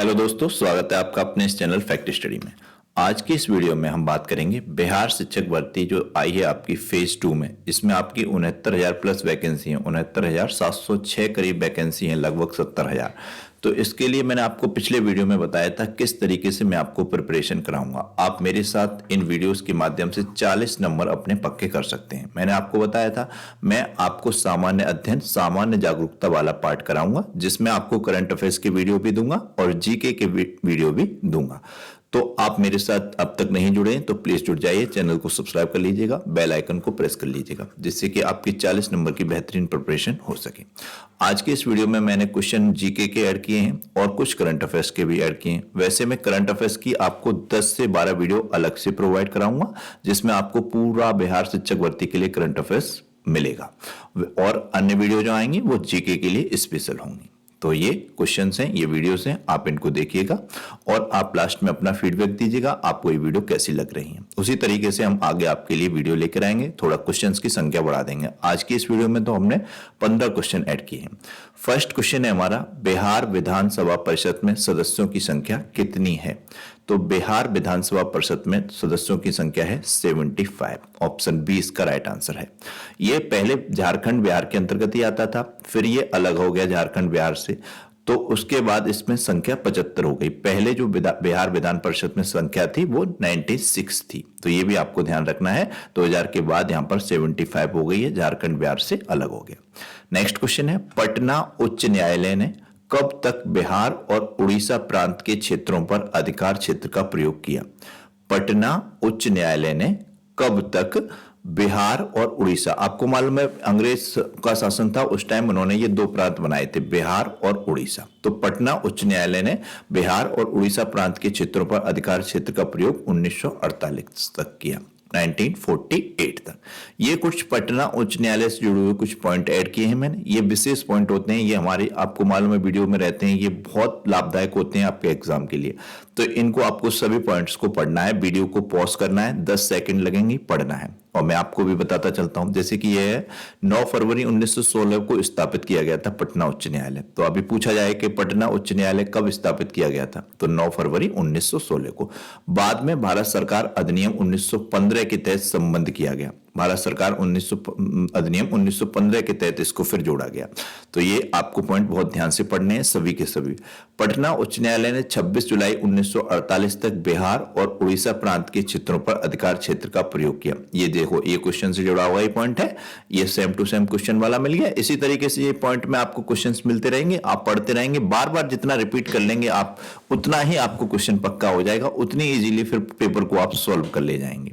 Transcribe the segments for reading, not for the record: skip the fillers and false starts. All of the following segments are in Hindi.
हेलो दोस्तों, स्वागत है आपका अपने इस चैनल फैक्ट स्टडी में। आज की इस वीडियो में हम बात करेंगे बिहार शिक्षक भर्ती जो आई है आपकी फेज 2 में। इसमें आपकी 69,000 प्लस वैकेंसी है, 69,706 करीब वैकेंसी है, लगभग 70,000। तो इसके लिए मैंने आपको पिछले वीडियो में बताया था किस तरीके से मैं आपको प्रिपरेशन कराऊंगा। आप मेरे साथ इन वीडियोस के माध्यम से 40 नंबर अपने पक्के कर सकते हैं। मैंने आपको बताया था मैं आपको सामान्य अध्ययन, सामान्य जागरूकता वाला पार्ट कराऊंगा, जिसमें आपको करंट अफेयर्स के वीडियो भी दूंगा और जीके के वीडियो भी दूंगा। तो आप मेरे साथ अब तक नहीं जुड़े हैं तो प्लीज जुड़ जाइए, चैनल को सब्सक्राइब कर लीजिएगा, बेल आइकन को प्रेस कर लीजिएगा, जिससे कि आपकी 40 नंबर की बेहतरीन प्रिपरेशन हो सके। आज के इस वीडियो में मैंने क्वेश्चन जीके के ऐड किए हैं और कुछ करंट अफेयर्स के भी ऐड किए हैं। वैसे मैं करंट अफेयर्स की आपको 10 से 12 वीडियो अलग से प्रोवाइड कराऊंगा, जिसमें आपको पूरा बिहार शिक्षक भर्ती के लिए करंट अफेयर्स मिलेगा और अन्य वीडियो जो आएंगे वो जीके के लिए स्पेशल होंगी। तो ये क्वेश्चंस हैं, ये वीडियोस हैं, आप इनको देखिएगा और आप लास्ट में अपना फीडबैक दीजिएगा आपको ये वीडियो कैसी लग रही है। उसी तरीके से हम आगे आपके लिए वीडियो लेकर आएंगे, थोड़ा क्वेश्चंस की संख्या बढ़ा देंगे। आज की इस वीडियो में तो हमने 15 क्वेश्चन ऐड किए हैं। फर्स्ट क्वेश्चन है हमारा, बिहार विधानसभा परिषद में सदस्यों की संख्या कितनी है? तो बिहार विधानसभा परिषद में सदस्यों की संख्या है 75। ऑप्शन बी इसका राइट आंसर है। ये पहले झारखंड बिहार के अंतर्गत ही आता था, फिर ये अलग हो गया झारखंड बिहार से, तो उसके बाद इसमें संख्या 75 हो गई। पहले जो बिहार विधान परिषद में संख्या थी वो 96 थी, तो ये भी आपको ध्यान रखना है। 2000 के बाद यहां पर 75 हो गई है, झारखंड बिहार से अलग हो गया। नेक्स्ट क्वेश्चन है, पटना उच्च न्यायालय ने कब तक बिहार और उड़ीसा प्रांत के क्षेत्रों पर अधिकार क्षेत्र का प्रयोग किया? पटना उच्च न्यायालय ने कब तक बिहार और उड़ीसा, आपको मालूम है अंग्रेज का शासन था उस टाइम, उन्होंने ये दो प्रांत बनाए थे, बिहार और उड़ीसा। तो पटना उच्च न्यायालय ने बिहार और उड़ीसा प्रांत के क्षेत्रों पर अधिकार क्षेत्र का प्रयोग 1948 तक किया, 1948 तक। ये कुछ पटना उच्च न्यायालय से जुड़े हुए कुछ पॉइंट ऐड किए हैं मैंने। ये विशेष पॉइंट होते हैं, ये हमारे आपको मालूम है वीडियो में रहते हैं, ये बहुत लाभदायक होते हैं आपके एग्जाम के लिए। तो इनको आपको सभी पॉइंट्स को पढ़ना है, वीडियो को पॉज करना है, 10 सेकंड लगेंगे, पढ़ना है। और मैं आपको भी बताता चलता हूं, जैसे कि यह है 9 फरवरी 1916 को स्थापित किया गया था पटना उच्च न्यायालय। तो अभी पूछा जाए कि पटना उच्च न्यायालय कब स्थापित किया गया था, तो 9 फरवरी 1916 को। बाद में भारत सरकार अधिनियम 1915 के तहत संबंध किया गया, भारत सरकार अधिनियम 1915 के तहत इसको फिर जोड़ा गया। तो ये आपको पॉइंट बहुत ध्यान से पढ़ने हैं सभी के सभी। पटना उच्च न्यायालय ने 26 जुलाई 1948 तक बिहार और उड़ीसा प्रांत के क्षेत्रों पर अधिकार क्षेत्र का प्रयोग किया। ये देखो, ये क्वेश्चन से जुड़ा हुआ ये पॉइंट है, ये सेम टू सेम क्वेश्चन वाला मिल गया। इसी तरीके से ये पॉइंट में आपको क्वेश्चंस मिलते रहेंगे, आप पढ़ते रहेंगे, बार बार जितना रिपीट कर लेंगे आप उतना ही आपको क्वेश्चन पक्का हो जाएगा, उतनी इजीली फिर पेपर को आप सॉल्व कर ले जाएंगे।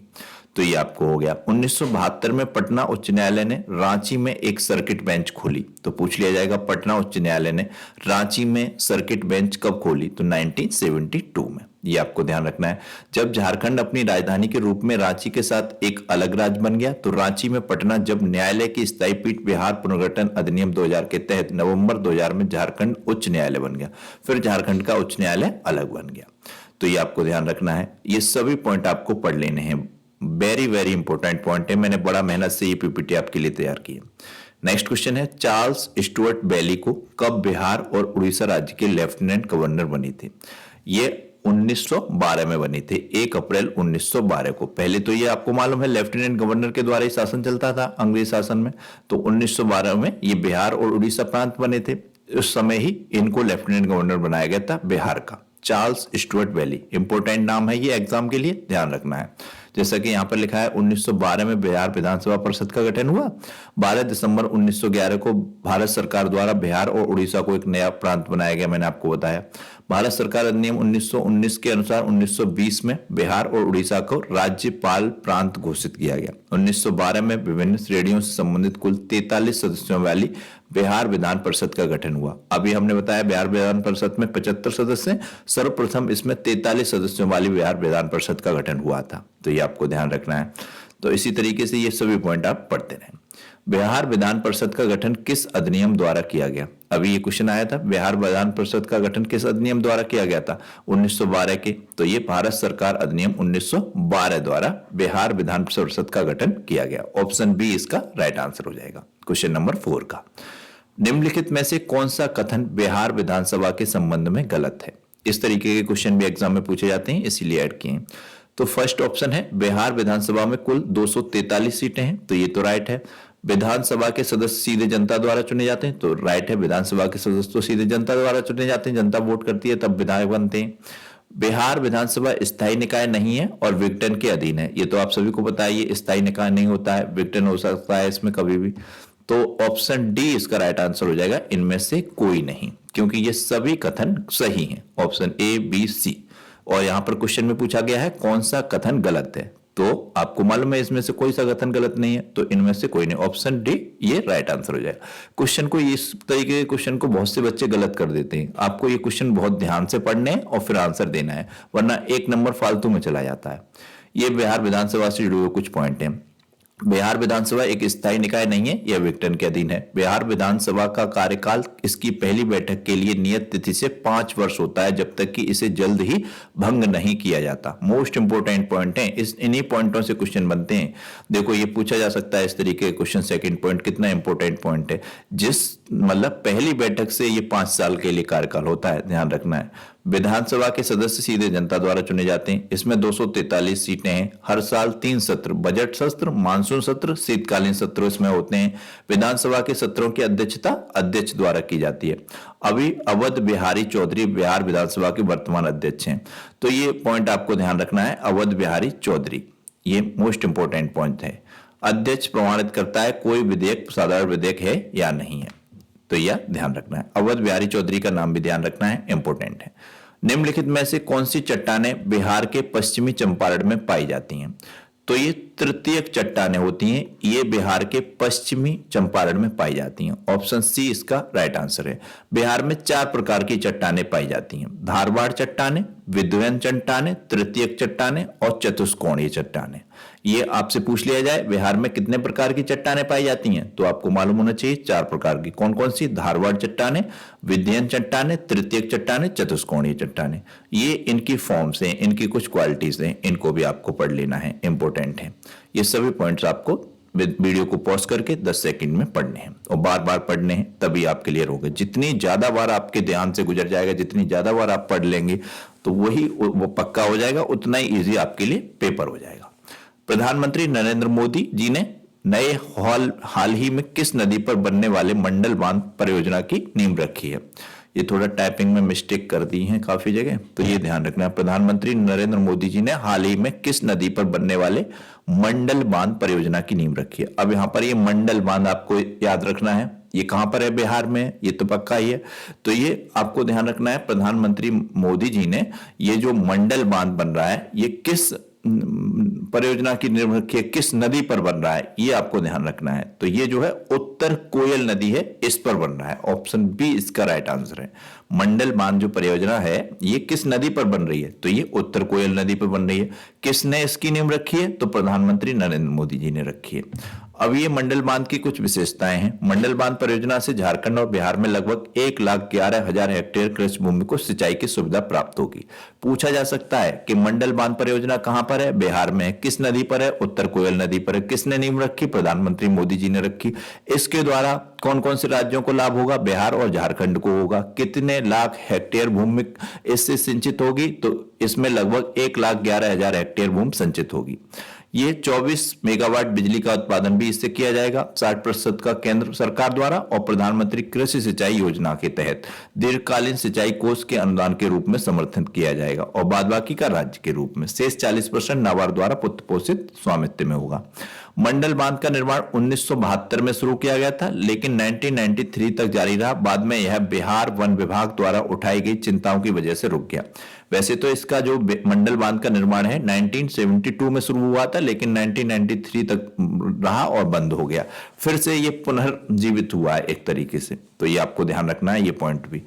तो ये आपको हो गया। 1972 में पटना उच्च न्यायालय ने रांची में एक सर्किट बेंच खोली। तो पूछ लिया जाएगा पटना उच्च न्यायालय ने रांची में सर्किट बेंच कब खोली, तो 1972 में। ये आपको ध्यान रखना है। जब झारखंड अपनी राजधानी के रूप में रांची के साथ एक अलग राज्य बन गया, तो रांची में पटना जब न्यायालय की स्थायी पीठ बिहार पुनर्गठन अधिनियम 2000 के तहत नवंबर 2000 में झारखंड उच्च न्यायालय बन गया, फिर झारखंड का उच्च न्यायालय अलग बन गया। तो ये आपको ध्यान रखना है, ये सभी पॉइंट आपको पढ़ लेने हैं, वेरी वेरी इंपॉर्टेंट पॉइंट है, मैंने बड़ा मेहनत से ये पीपीटी आपके लिए तैयार की है। नेक्स्ट क्वेश्चन है, चार्ल्स स्टुअर्ट बेली को कब बिहार और उड़ीसा राज्य के लेफ्टिनेंट गवर्नर बनी थी? ये 1912 में बनी थी, 1 अप्रैल 1912 को। पहले तो ये आपको मालूम है लेफ्टिनेंट गवर्नर के द्वारा ही शासन चलता था अंग्रेज शासन में, तो 1912 में ये बिहार और उड़ीसा प्रांत बने थे। उस समय ही इनको लेफ्टिनेंट गवर्नर बनाया गया था बिहार का, चार्ल्स स्टुअर्ट बेली। इंपॉर्टेंट नाम है ये, एग्जाम के लिए ध्यान रखना है। जैसा कि यहां पर लिखा है 1912 में बिहार विधानसभा परिषद का गठन हुआ। 12 दिसंबर 1911 को भारत सरकार द्वारा बिहार और उड़ीसा को एक नया प्रांत बनाया गया, मैंने आपको बताया। भारत सरकार अधिनियम 1919 के अनुसार 1920 में बिहार और उड़ीसा को राज्यपाल प्रांत घोषित किया गया। 1912 में विभिन्न श्रेणियों से संबंधित कुल 43 सदस्यों वाली बिहार विधान परिषद का गठन हुआ। अभी हमने बताया बिहार विधान परिषद में 75 सदस्य, सर्वप्रथम इसमें 43 सदस्यों वाली बिहार विधान परिषद का गठन हुआ था। तो ये आपको ध्यान रखना है। तो इसी तरीके से ये सभी पॉइंट आप पढ़ते रहें। बिहार विधान परिषद का गठन किस अधिनियम द्वारा किया गया? अभी ये क्वेश्चन आया था, बिहार विधान परिषद का गठन किस अधिनियम द्वारा किया गया था? 1912 के। तो ये भारत सरकार अधिनियम 1912 द्वारा बिहार विधान परिषद का गठन किया गया। ऑप्शन बी इसका राइट आंसर हो जाएगा क्वेश्चन नंबर 4 का। निम्नलिखित में से कौन सा कथन बिहार विधानसभा के संबंध में गलत है? इस तरीके के क्वेश्चन भी एग्जाम में पूछे जाते हैं, इसीलिए ऐड किए हैं। तो फर्स्ट ऑप्शन है बिहार विधानसभा में कुल 243 सीटें हैं, तो ये तो राइट है। विधानसभा के सदस्य सीधे जनता द्वारा चुने जाते हैं, तो राइट है, विधानसभा के सदस्य तो सीधे जनता द्वारा चुने जाते हैं, जनता वोट करती है तब विधायक बनते हैं। बिहार विधानसभा स्थायी निकाय नहीं है और विघटन के अधीन है, ये तो आप सभी को पता है, ये स्थायी निकाय नहीं होता है, विघटन हो सकता है इसमें कभी भी। तो ऑप्शन डी इसका राइट आंसर हो जाएगा, इनमें से कोई नहीं, क्योंकि ये सभी कथन सही हैं, ऑप्शन ए बी सी। और यहां पर क्वेश्चन में पूछा गया है कौन सा कथन गलत है, तो आपको मालूम है इसमें से कोई सा कथन गलत नहीं है, तो इनमें से कोई नहीं, ऑप्शन डी ये राइट आंसर हो जाएगा। क्वेश्चन को इस तरीके के क्वेश्चन को बहुत से बच्चे गलत कर देते हैं, आपको ये क्वेश्चन बहुत ध्यान से पढ़ने हैं और फिर आंसर देना है, वरना एक नंबर फालतू में चला जाता है। ये बिहार विधानसभा से जुड़े हुए कुछ पॉइंट हैं। बिहार विधानसभा एक स्थायी निकाय नहीं है, यह विघटन के अधीन है। बिहार विधानसभा का कार्यकाल इसकी पहली बैठक के लिए नियत तिथि से 5 वर्ष होता है, जब तक कि इसे जल्द ही भंग नहीं किया जाता। मोस्ट इंपोर्टेंट पॉइंट है, इन्हीं पॉइंटों से क्वेश्चन बनते हैं। देखो ये पूछा जा सकता है इस तरीके के क्वेश्चन, सेकंड पॉइंट कितना इंपोर्टेंट पॉइंट है, जिस मतलब पहली बैठक से ये 5 साल के लिए कार्यकाल होता है, ध्यान रखना है। विधानसभा के सदस्य सीधे जनता द्वारा चुने जाते हैं, इसमें 243 सीटें हैं, हर साल 3 सत्र, बजट सत्र, मानसून सत्र, शीतकालीन सत्र इसमें होते हैं। विधानसभा के सत्रों की अध्यक्षता अध्यक्ष द्वारा की जाती है। अभी अवध बिहारी चौधरी बिहार विधानसभा के वर्तमान अध्यक्ष हैं, तो ये पॉइंट आपको ध्यान रखना है, अवध बिहारी चौधरी, ये मोस्ट इंपोर्टेंट पॉइंट है। अध्यक्ष प्रमाणित करता है कोई विधेयक साधारण विधेयक है या नहीं है, तो यह ध्यान रखना है। अवध बिहारी चौधरी का नाम भी ध्यान रखना है, इंपोर्टेंट है। निम्नलिखित में से कौन सी चट्टानें बिहार के पश्चिमी चंपारण में पाई जाती हैं, तो ये तृतीयक चट्टानें होती हैं, ये बिहार के पश्चिमी चंपारण में पाई जाती हैं, ऑप्शन सी इसका राइट आंसर है। बिहार में 4 प्रकार की चट्टानें पाई जाती हैं, धारवाड़ चट्टानें, विध्वेन चट्टानें, तृतीयक चट्टानें और चतुष्कोणीय चट्टानें। ये आपसे पूछ लिया जाए बिहार में कितने प्रकार की चट्टानें पाई जाती हैं, तो आपको मालूम होना चाहिए 4 प्रकार की। कौन कौन सी? धारवाड़ चट्टानें, विध्यन चट्टानें, तृतीयक चट्टानें, चतुष्कोणीय चट्टानें। ये इनकी फॉर्म्स हैं, इनकी कुछ क्वालिटीज हैं, इनको भी आपको पढ़ लेना है, इंपॉर्टेंट है। ये सभी पॉइंट्स आपको वीडियो को पॉज करके 10 सेकंड में पढ़ने हैं और बार बार पढ़ने हैं, तभी आप क्लियर होंगे। जितनी ज्यादा बार आपके ध्यान से गुजर जाएगा, जितनी ज्यादा बार आप पढ़ लेंगे, तो वही वो पक्का हो जाएगा, उतना ही इजी आपके लिए पेपर हो जाएगा। प्रधानमंत्री नरेंद्र मोदी जी ने नए हाल ही में किस नदी पर बनने वाले मंडल बांध परियोजना की नींव रखी है? ये थोड़ा टाइपिंग में मिस्टेक कर दी है काफी जगह, तो ये ध्यान रखना है। प्रधानमंत्री नरेंद्र मोदी जी ने हाल ही में किस नदी पर बनने वाले मंडल बांध परियोजना की नींव रखी है? अब यहां पर ये मंडल बांध आपको याद रखना है, ये कहां पर है? बिहार में, ये तो पक्का ही है। तो ये आपको ध्यान रखना है, प्रधानमंत्री मोदी जी ने ये जो मंडल बांध बन रहा है, ये किस परियोजना की नींव रखी है, किस नदी पर बन रहा है, ये आपको ध्यान रखना है। तो ये जो है उत्तर कोयल नदी है, इस पर बन रहा है, ऑप्शन बी इसका राइट आंसर है। मंडल बांध जो परियोजना है ये किस नदी पर बन रही है? तो ये उत्तर कोयल नदी पर बन रही है। किसने इसकी नींव रखी है? तो प्रधानमंत्री नरेंद्र मोदी जी ने रखी है। अब ये मंडल बांध की कुछ विशेषताएं हैं। मंडल बांध परियोजना से झारखंड और बिहार में लगभग 1,11,000 हेक्टेयर कृषि भूमि को सिंचाई की सुविधा प्राप्त होगी। पूछा जा सकता है कि मंडल बांध परियोजना कहां पर है? बिहार में है। किस नदी पर है? उत्तर कोयल नदी पर है। किसने नींव रखी? प्रधानमंत्री मोदी जी ने रखी। इसके द्वारा कौन कौन से राज्यों को लाभ होगा? बिहार और झारखंड को होगा। कितने लाख हेक्टेयर भूमि इससे सिंचित होगी? तो इसमें लगभग 1,11,000 हेक्टेयर भूमि संचित होगी। ये 24 मेगावाट बिजली का उत्पादन भी इससे किया जाएगा, 60% का केंद्र सरकार द्वारा और प्रधानमंत्री कृषि सिंचाई योजना के तहत दीर्घकालीन सिंचाई कोष के अनुदान के रूप में समर्थन किया जाएगा और बाद बाकी का राज्य के रूप में। शेष 40% नाबार्ड द्वारा पुत्र पोषित स्वामित्व में होगा। मंडल बांध का निर्माण 1972 में शुरू किया गया था, लेकिन 1993 तक जारी रहा। बाद में यह बिहार वन विभाग द्वारा उठाई गई चिंताओं की वजह से रुक गया। वैसे तो इसका जो मंडल बांध का निर्माण है 1972 में शुरू हुआ था, लेकिन 1993 तक रहा और बंद हो गया। फिर से ये पुनर्जीवित हुआ है एक तरीके से, तो ये आपको ध्यान रखना है, ये पॉइंट भी।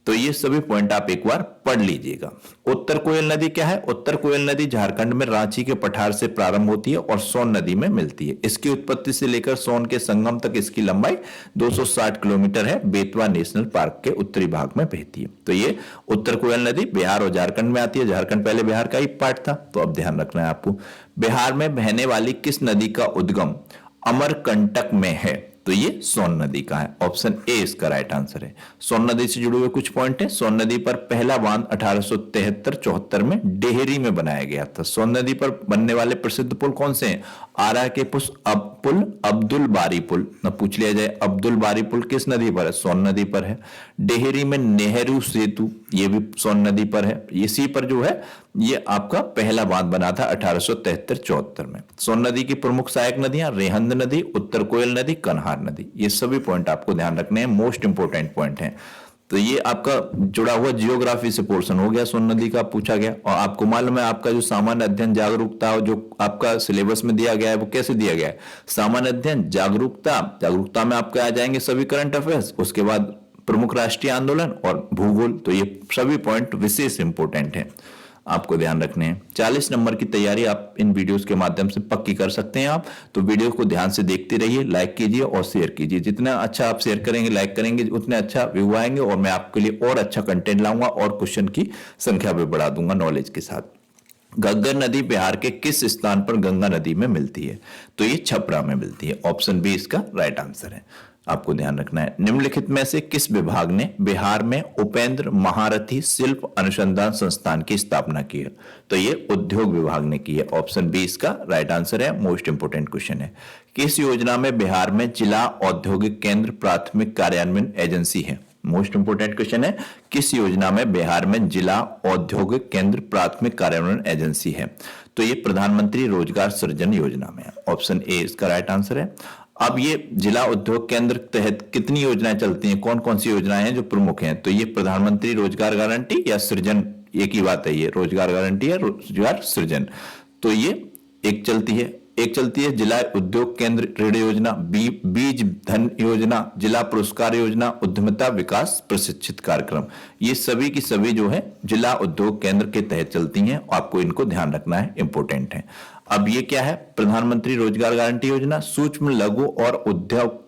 तो ये सभी पॉइंट आप एक बार पढ़ लीजिएगा। उत्तर कोयल नदी क्या है? उत्तर कोयल नदी झारखंड में रांची के पठार से प्रारंभ होती है और सोन नदी में मिलती है। इसकी उत्पत्ति से लेकर सोन के संगम तक इसकी लंबाई 260 किलोमीटर है। बेतवा नेशनल पार्क के उत्तरी भाग में बहती है। तो ये उत्तर कोयल नदी बिहार और झारखंड में आती है। झारखंड पहले बिहार का ही पार्ट था, तो अब ध्यान रखना है आपको। बिहार में बहने वाली किस नदी का उद्गम अमरकंटक में है? तो ये सोन नदी का है। ऑप्शन ए इसका राइट आंसर है। सोन नदी से जुड़े हुए कुछ पॉइंट है। सोन नदी पर पहला बांध 1873-74 में डेहरी में बनाया गया था। सोन नदी पर बनने वाले प्रसिद्ध पुल कौन से हैं? आरा के पुल अब्दुल बारी पुल। न पूछ लिया जाए अब्दुल बारी पुल किस नदी पर है? सोन नदी पर है। डेहरी में नेहरू सेतु, ये भी सोन नदी पर है। इसी पर जो है ये आपका पहला बांध बना था 1873-74 में। सोन नदी की प्रमुख सहायक नदियां रेहंद नदी, उत्तर कोयल नदी, कन्हार नदी। ये सभी पॉइंट आपको ध्यान रखने हैं, मोस्ट इंपोर्टेंट पॉइंट हैं। तो ये आपका जुड़ा हुआ जियोग्राफी से पोर्शन हो गया, सोन नदी का पूछा गया। और आपको मालूम है आपका जो सामान्य अध्ययन जागरूकता जो आपका सिलेबस में दिया गया है वो कैसे दिया गया है? सामान्य अध्ययन जागरूकता में आपके आ जाएंगे सभी करंट अफेयर्स, उसके बाद प्रमुख राष्ट्रीय आंदोलन और भूगोल। तो ये सभी पॉइंट विशेष इंपोर्टेंट हैं, आपको ध्यान रखने हैं। 40 नंबर की तैयारी आप इन वीडियोस के माध्यम से पक्की कर सकते हैं आप। तो वीडियो को ध्यान से देखते रहिए, लाइक कीजिए और शेयर कीजिए। जितना अच्छा आप शेयर करेंगे, लाइक करेंगे, उतने अच्छा व्यू आएंगे और मैं आपके लिए और अच्छा कंटेंट लाऊंगा और क्वेश्चन की संख्या भी बढ़ा दूंगा नॉलेज के साथ। घग्गर नदी बिहार के किस स्थान पर गंगा नदी में मिलती है? तो ये छपरा में मिलती है। ऑप्शन बी इसका राइट आंसर है, आपको ध्यान रखना है। निम्नलिखित में से किस विभाग ने बिहार में उपेंद्र महारथी शिल्प अनुसंधान संस्थान की स्थापना की है? तो ये उद्योग विभाग ने की है। ऑप्शन बी इसका राइट आंसर है, मोस्ट इंपोर्टेंट क्वेश्चन है। किस योजना में बिहार में जिला औद्योगिक केंद्र प्राथमिक कार्यान्वयन एजेंसी है? मोस्ट इंपोर्टेंट क्वेश्चन है, किस योजना में बिहार में जिला औद्योगिक केंद्र प्राथमिक कार्यान्वयन एजेंसी है? तो ये प्रधानमंत्री रोजगार सृजन योजना में है। ऑप्शन ए इसका राइट आंसर है। अब ये जिला उद्योग केंद्र तहत कितनी योजनाएं चलती हैं, कौन कौन सी योजनाएं हैं जो प्रमुख हैं? तो ये प्रधानमंत्री रोजगार गारंटी या सृजन, एक ही बात है, ये रोजगार गारंटी या रोजगार सृजन। तो ये एक चलती है जिला उद्योग केंद्र ऋण योजना, बीज धन योजना, जिला पुरस्कार योजना, उद्यमिता विकास प्रशिक्षित कार्यक्रम। ये सभी की सभी जो है जिला उद्योग केंद्र के तहत चलती हैं। आपको इनको ध्यान रखना है, इंपोर्टेंट है। अब ये क्या है? प्रधानमंत्री रोजगार गारंटी योजना सूक्ष्म लघु और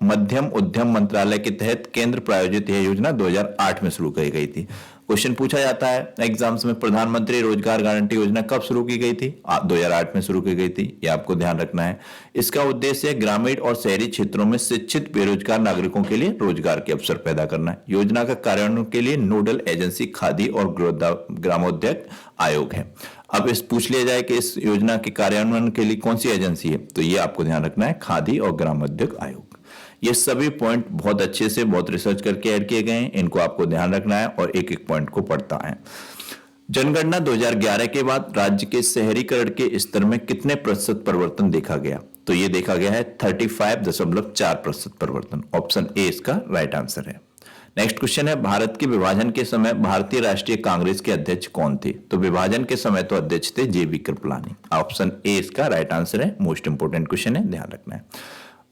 मध्यम उद्यम मंत्रालय के तहत केंद्र प्रायोजित यह योजना 2008 में शुरू की गई थी। क्वेश्चन पूछा जाता है एग्जाम्स में, प्रधानमंत्री रोजगार गारंटी योजना कब शुरू की गई थी? 2008 में शुरू की गई थी, ये आपको ध्यान रखना है। इसका उद्देश्य ग्रामीण और शहरी क्षेत्रों में शिक्षित बेरोजगार नागरिकों के लिए रोजगार के अवसर पैदा करना है। योजना का कार्यान्वयन के लिए नोडल एजेंसी खादी और ग्रामोद्योग आयोग है। अब इस पूछ लिया जाए कि इस योजना के कार्यान्वयन के लिए कौन सी एजेंसी है? तो ये आपको ध्यान रखना है, खादी और ग्रामोद्योग आयोग। ये सभी पॉइंट बहुत अच्छे से बहुत रिसर्च करके ऐड किए गए हैं, इनको आपको ध्यान रखना है और एक एक पॉइंट को पढ़ता है। जनगणना 2011 के बाद राज्य के शहरीकरण के स्तर में कितने प्रतिशत परिवर्तन देखा गया? तो ये देखा गया है 35.4% परिवर्तन। ऑप्शन ए इसका राइट आंसर है। नेक्स्ट क्वेश्चन है, भारत के विभाजन के समय भारतीय राष्ट्रीय कांग्रेस के अध्यक्ष कौन थे? तो विभाजन के समय तो अध्यक्ष थे J B Kripalani. Option A इसका राइट आंसर है, मोस्ट इंपोर्टेंट क्वेश्चन है, ध्यान रखना है।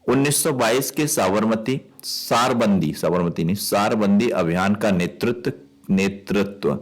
1922 के साबरमती अभियान का नेतृत्व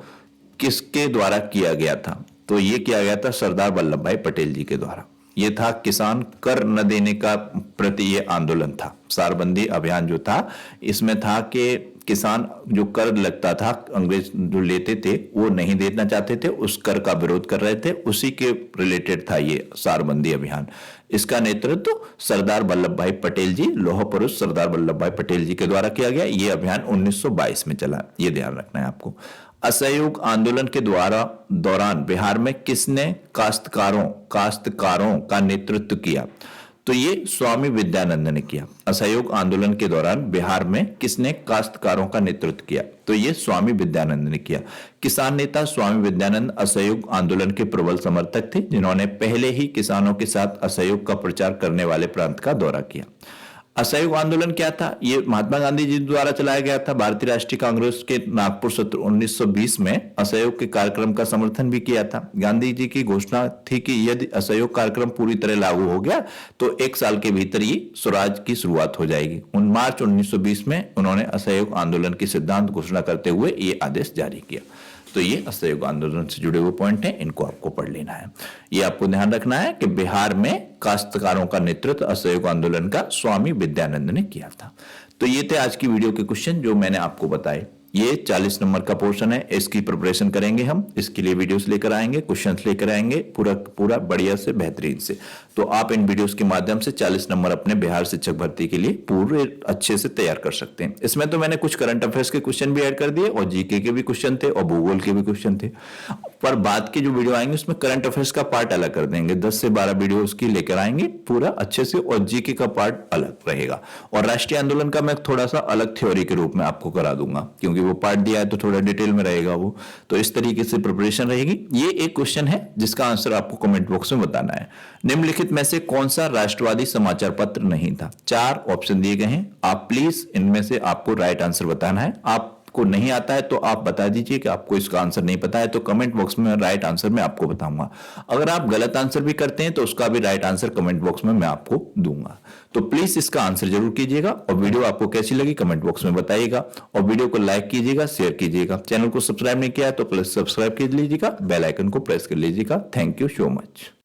किसके द्वारा किया गया था? तो ये किया गया था सरदार वल्लभ भाई पटेल जी के द्वारा। ये था किसान कर न देने का प्रति ये आंदोलन था। सारबंदी अभियान जो था इसमें था कि किसान जो कर लगता था अंग्रेज जो लेते थे वो नहीं देना चाहते थे, उस कर का विरोध कर रहे थे, उसी के रिलेटेड था ये सारबंदी अभियान। इसका नेतृत्व सरदार वल्लभ भाई पटेल जी, लौह पुरुष सरदार वल्लभ भाई पटेल जी के द्वारा किया गया। ये अभियान 1922 में चला, ये ध्यान रखना है आपको। असहयोग आंदोलन के दौरान बिहार में किसने काश्तकारों का नेतृत्व किया? तो ये स्वामी विद्यानंद ने किया। असहयोग आंदोलन के दौरान बिहार में किसने काश्तकारों का नेतृत्व किया? तो ये स्वामी विद्यानंद ने किया। किसान नेता स्वामी विद्यानंद असहयोग आंदोलन के प्रबल समर्थक थे, जिन्होंने पहले ही किसानों के साथ असहयोग का प्रचार करने वाले प्रांत का दौरा किया। असहयोग आंदोलन क्या था? ये महात्मा गांधी जी द्वारा चलाया गया था। भारतीय राष्ट्रीय कांग्रेस के नागपुर सत्र 1920 में असहयोग के कार्यक्रम का समर्थन भी किया था। गांधी जी की घोषणा थी कि यदि असहयोग कार्यक्रम पूरी तरह लागू हो गया तो 1 साल के भीतर ही स्वराज की शुरुआत हो जाएगी। मार्च 1920 में उन्होंने असहयोग आंदोलन की सिद्धांत घोषणा करते हुए ये आदेश जारी किया। तो ये असहयोग आंदोलन से जुड़े हुए पॉइंट हैं, इनको आपको पढ़ लेना है। ये आपको ध्यान रखना है कि बिहार में काश्तकारों का नेतृत्व असहयोग आंदोलन का स्वामी विद्यानंद ने किया था। तो ये थे आज की वीडियो के क्वेश्चन जो मैंने आपको बताए। ये 40 नंबर का पोर्शन है, इसकी प्रिपरेशन करेंगे हम, इसके लिए वीडियोस लेकर आएंगे, क्वेश्चंस लेकर आएंगे पूरा पूरा बढ़िया से बेहतरीन से। तो आप इन वीडियोस के माध्यम से 40 नंबर अपने बिहार शिक्षक भर्ती के लिए पूरे अच्छे से तैयार कर सकते हैं। इसमें तो मैंने कुछ करंट अफेयर्स के क्वेश्चन भी ऐड कर दिए और जीके के भी क्वेश्चन थे और भूगोल के भी क्वेश्चन थे, पर बाद की जो वीडियो आएंगे उसमें करंट अफेयर्स का पार्ट अलग कर देंगे, 10 से 12 वीडियो उसकी लेकर आएंगे पूरा अच्छे से, और जीके का पार्ट अलग रहेगा। और राष्ट्रीय आंदोलन का मैं थोड़ा सा अलग थ्योरी के रूप में आपको करा दूंगा, क्योंकि वो पार्ट दिया है तो थोड़ा डिटेल में रहेगा वो। तो इस तरीके से प्रिपरेशन रहेगी। ये एक क्वेश्चन है जिसका आंसर आपको कमेंट बॉक्स में बताना है। निम्नलिखित में से कौन सा राष्ट्रवादी समाचार पत्र नहीं था? 4 ऑप्शन दिए गए हैं, आप प्लीज इनमें से आपको राइट आंसर बताना है। आपको नहीं आता है तो आप बता दीजिए कि आपको इसका आंसर नहीं पता है, तो कमेंट बॉक्स में राइट आंसर मैं आपको बताऊंगा। अगर आप गलत आंसर भी करते हैं तो उसका भी राइट आंसर कमेंट बॉक्स में मैं आपको दूंगा। तो प्लीज इसका आंसर जरूर कीजिएगा, और वीडियो आपको कैसी लगी कमेंट बॉक्स में बताइएगा, और वीडियो को लाइक कीजिएगा, शेयर कीजिएगा। चैनल को सब्सक्राइब नहीं किया है तो प्लीज सब्सक्राइब कर लीजिएगा, बेल आइकन को प्रेस कर लीजिएगा। Thank you so much.